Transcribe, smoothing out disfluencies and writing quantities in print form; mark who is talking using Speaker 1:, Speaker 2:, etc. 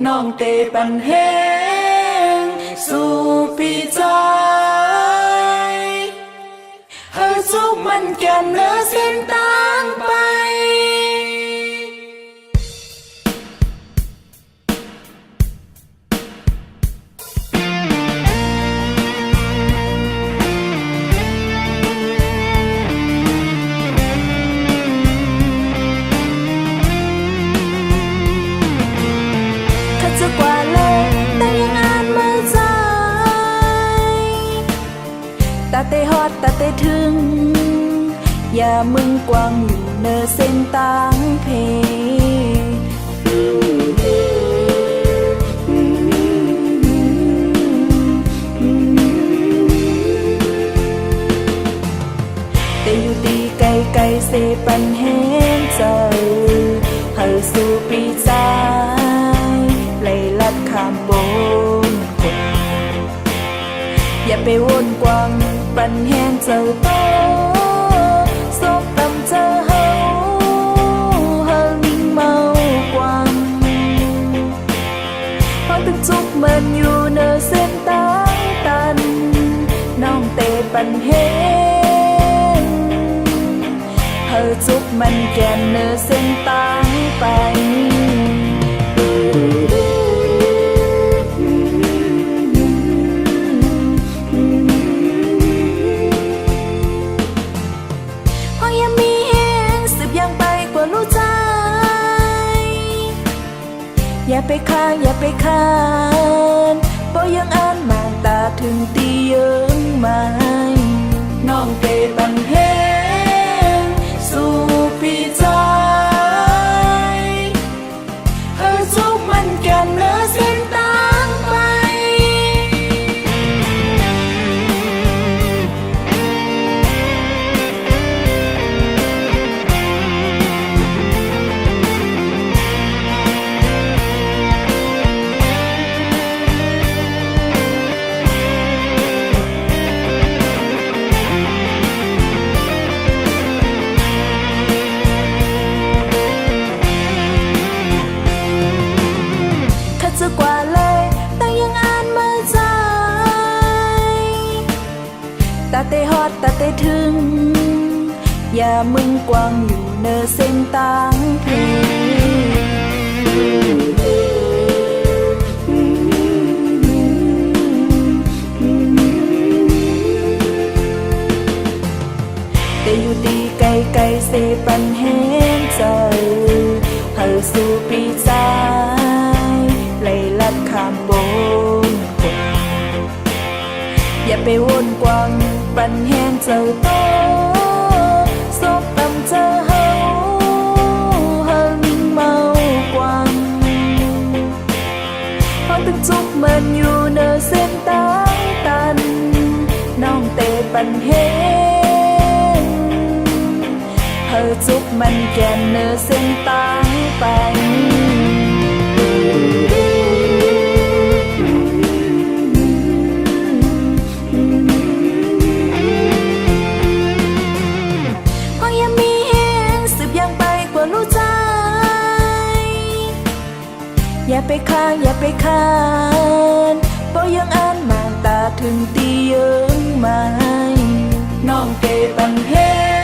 Speaker 1: น้องเตปันแหงสู่พี่ใจเฮาจุกมันแก่นเนื้อเส้นต่างไปจะกว่าเลยแต่ยังอ่านมาใจตาเตฮอดตาเตถึงอย่ามึงกวางอยู่เนอเส้นต่างเพแต่อยู่ตีไกลไกลเสปันแห้งใจเฮาสู่ปีใจข้ามบนคนอย่าไปวนกวางปันแห้งเจอโตซบตำเจอเฮานิ่งเมากวางพอตึกจุกมันอยู่เนอเส้นต่างตันน้องเตปันแห้งเฮาจุกมันแก่นเนอเส้นต่างไปอย่าไปค้างอย่าไปคานเพราะยังอ่านมางตาถึงตีเยิงมาน้องเตปันแหงสู่พี่ใจเฮาจุกมันแก่นเนื้อเส้นต่างไปจะกว่าเลยแต่ยังอ่านมาใจตาเตฮอดตาเตถึงอย่ามึงกวางอยู่เนอเส้นต่างเพแต่อยู่ตีไกลไกลเสปันแห้งใจเฮาสู่ปีใจข้ามบนคนอย่าไปวนกวางปันแห้งเจอโตซบตำเจอเฮานิ่งเมากวางพอตึกจุกมันอยู่เนอเส้นต่างตันน้องเตปันแห้งเฮาจุกมันแก่นเนอเส้นต่างไปอย่าไปค้างอย่าไปคานเพราะยังอ่านมางตาถึงตีเยิงมาน้องเตปันแหง